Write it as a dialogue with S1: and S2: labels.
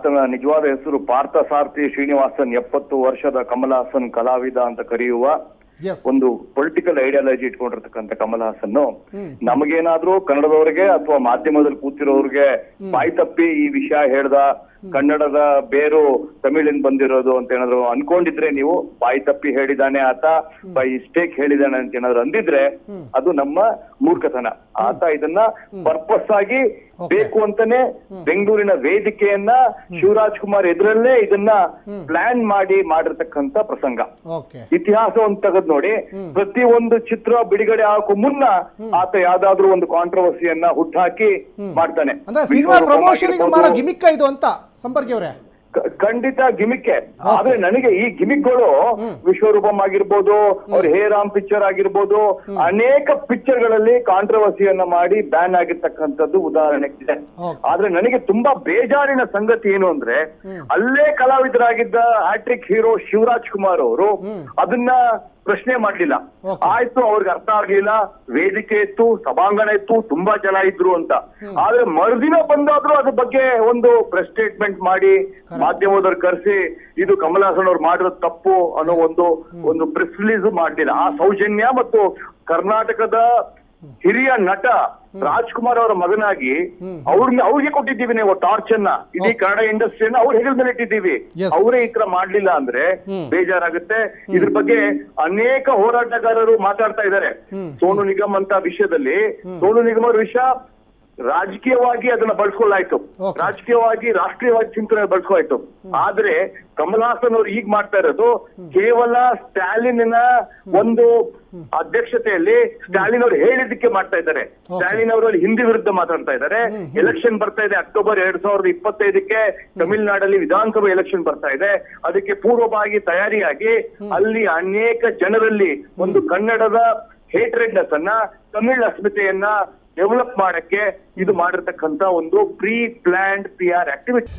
S1: ಆತನ ನಿಜವಾದ ಹೆಸರು ಪಾರ್ಥಸಾರಥಿ ಶ್ರೀನಿವಾಸನ್, 70 ವರ್ಷದ ಕಮಲ್ ಹಾಸನ್ ಕಲಾವಿದ ಅಂತ ಕರೆಯುವ ಒಂದು ಪೊಲಿಟಿಕಲ್ ಐಡಿಯಾಲಜಿ ಇಟ್ಕೊಂಡಿರ್ತಕ್ಕಂಥ ಕಮಲ್ ಹಾಸನ್ ನಮಗೇನಾದ್ರೂ ಕನ್ನಡದವ್ರಿಗೆ ಅಥವಾ ಮಾಧ್ಯಮದಲ್ಲಿ ಕೂತಿರೋರ್ಗೆ ಬಾಯಿ ತಪ್ಪಿ ಈ ವಿಷಯ ಹೇಳ್ದ, ಕನ್ನಡದ ಬೇರು ತಮಿಳಿಂದ ಬಂದಿರೋದು ಅಂತ ಏನಾದ್ರು ಅನ್ಕೊಂಡಿದ್ರೆ ನೀವು ಬಾಯಿ ತಪ್ಪಿ ಹೇಳಿದಾನೆ ಆತ, ಬೈ ಮಿಸ್ಟೇಕ್ ಹೇಳಿದಾನೆ ಅಂತ ಏನಾದ್ರು ಅಂದಿದ್ರೆ ಅದು ನಮ್ಮ ಮೂರ್ಖತನ. ಆತ ಇದನ್ನ ಪರ್ಪಸ್ ಆಗಿ ಬೇಕು ಅಂತಾನೆ ಬೆಂಗಳೂರಿನ ವೇದಿಕೆಯನ್ನ ಶಿವರಾಜ್ ಕುಮಾರ್ ಎದುರಲ್ಲೇ ಇದನ್ನ ಪ್ಲಾನ್ ಮಾಡಿರ್ತಕ್ಕಂಥ ಪ್ರಸಂಗ. ಇತಿಹಾಸವನ್ನು ತೆಗೆದು ನೋಡಿ, ಪ್ರತಿ ಒಂದು ಚಿತ್ರ ಬಿಡುಗಡೆ ಆಗೋ ಮುನ್ನ ಆತ ಯಾವ್ದಾದ್ರು ಒಂದು ಕಾಂಟ್ರವರ್ಸಿಯನ್ನ ಹುಟ್ಟಾಕಿ ಮಾಡ್ತಾನೆ.
S2: ಸಂಪರ್ಕಿ ಅವರೇ,
S1: ಖಂಡಿತ ಗಿಮಿಕ್ಕೆ. ಆದ್ರೆ ನನಗೆ ಈ ಗಿಮಿಕ್ಗಳು ವಿಶ್ವರೂಪಂ ಆಗಿರ್ಬೋದು, ಅವ್ರ ಹೇ ರಾಮ್ ಪಿಕ್ಚರ್ ಆಗಿರ್ಬೋದು, ಅನೇಕ ಪಿಕ್ಚರ್ ಗಳಲ್ಲಿ ಕಾಂಟ್ರವರ್ಸಿಯನ್ನ ಮಾಡಿ ಬ್ಯಾನ್ ಆಗಿರ್ತಕ್ಕಂಥದ್ದು ಉದಾಹರಣೆ ಇದೆ. ಆದ್ರೆ ನನಗೆ ತುಂಬಾ ಬೇಜಾರಿನ ಸಂಗತಿ ಏನು ಅಂದ್ರೆ, ಅಲ್ಲೇ ಕಲಾವಿದರಾಗಿದ್ದ ಹ್ಯಾಟ್ರಿಕ್ ಹೀರೋ ಶಿವರಾಜ್ ಕುಮಾರ್ ಅವರು ಅದನ್ನ ಪ್ರಶ್ನೆ ಮಾಡ್ಲಿಲ್ಲ. ಆಯ್ತು, ಅವ್ರಿಗೆ ಅರ್ಥ ಆಗ್ಲಿಲ್ಲ, ವೇದಿಕೆ ಇತ್ತು, ಸಭಾಂಗಣ ಇತ್ತು, ತುಂಬಾ ಜನ ಇದ್ರು ಅಂತ. ಆದ್ರೆ ಮರುದಿನ ಬಂದಾದ್ರೂ ಅದ್ರ ಬಗ್ಗೆ ಒಂದು ಪ್ರೆಸ್ ಸ್ಟೇಟ್ಮೆಂಟ್ ಮಾಡಿ ಮಾಧ್ಯಮದವ್ರು ಕರೆಸಿ ಇದು ಕಮಲ್ ಹಾಸನ್ ಅವ್ರು ಮಾಡಿರೋ ತಪ್ಪು ಅನ್ನೋ ಒಂದು ಪ್ರೆಸ್ ರಿಲೀಸ್ ಮಾಡ್ಲಿಲ್ಲ. ಆ ಸೌಜನ್ಯ ಮತ್ತು ಕರ್ನಾಟಕದ ಹಿರಿಯ ನಟ ರಾಜ್ಕುಮಾರ್ ಅವರ ಮಗನಾಗಿ ಅವ್ರಿಗೆ ಕೊಟ್ಟಿದ್ದೀವಿ ನೀವು ಟಾರ್ಚ್ ಅನ್ನ, ಇಡೀ ಕನ್ನಡ ಇಂಡಸ್ಟ್ರಿಯನ್ನ ಅವ್ರ ಹೆಗಲ ಮೇಲೆ ಇಟ್ಟಿದ್ದೀವಿ. ಅವರೇ ಈ ತರ ಮಾಡ್ಲಿಲ್ಲ ಅಂದ್ರೆ ಬೇಜಾರಾಗುತ್ತೆ. ಇದ್ರ ಬಗ್ಗೆ ಅನೇಕ ಹೋರಾಟಗಾರರು ಮಾತಾಡ್ತಾ ಇದ್ದಾರೆ. ಸೋನು ನಿಗಮ್ ಅಂತ ವಿಷಯದಲ್ಲಿ, ಸೋನು ನಿಗಮ್ ಅವ್ರ ವಿಷಯ ರಾಜಕೀಯವಾಗಿ ಅದನ್ನ ಬಳಸ್ಕೊಳ್ಳಾಯ್ತು, ರಾಜಕೀಯವಾಗಿ ರಾಷ್ಟ್ರೀಯವಾಗಿ ಚಿಂತನೆ ಬಳಸ್ಕೊಳ್ತು. ಆದ್ರೆ ಕಮಲ್ ಹಾಸನ್ ಅವ್ರು ಈಗ ಮಾಡ್ತಾ ಇರೋದು ಕೇವಲ ಸ್ಟಾಲಿನ್ ಒಂದು ಅಧ್ಯಕ್ಷತೆಯಲ್ಲಿ ಸ್ಟಾಲಿನ್ ಅವರು ಹೇಳಿದ್ದಕ್ಕೆ ಮಾಡ್ತಾ ಇದ್ದಾರೆ. ಸ್ಟಾಲಿನ್ ಅವರು ಹಿಂದಿ ವಿರುದ್ಧ ಮಾತಾಡ್ತಾ ಇದ್ದಾರೆ. ಎಲೆಕ್ಷನ್ ಬರ್ತಾ ಇದೆ ಅಕ್ಟೋಬರ್ 2025ಕ್ಕೆ ತಮಿಳುನಾಡಲ್ಲಿ ವಿಧಾನಸಭಾ ಎಲೆಕ್ಷನ್ ಬರ್ತಾ ಇದೆ. ಅದಕ್ಕೆ ಪೂರ್ವಭಾವಿ ತಯಾರಿಯಾಗಿ ಅಲ್ಲಿ ಅನೇಕ ಜನರಲ್ಲಿ ಒಂದು ಕನ್ನಡದ ಹೇಟ್ರೆಡ್ನೆಸ್ ಅನ್ನ, ತಮಿಳ್ ಅಸ್ಮಿತೆಯನ್ನ ಡೆವಲಪ್ ಮಾಡಕ್ಕೆ ಇದು ಮಾಡಿರ್ತಕ್ಕಂಥ ಒಂದು ಪ್ರೀ ಪ್ಲಾನ್ಡ್ PR ಆಕ್ಟಿವಿಟಿ.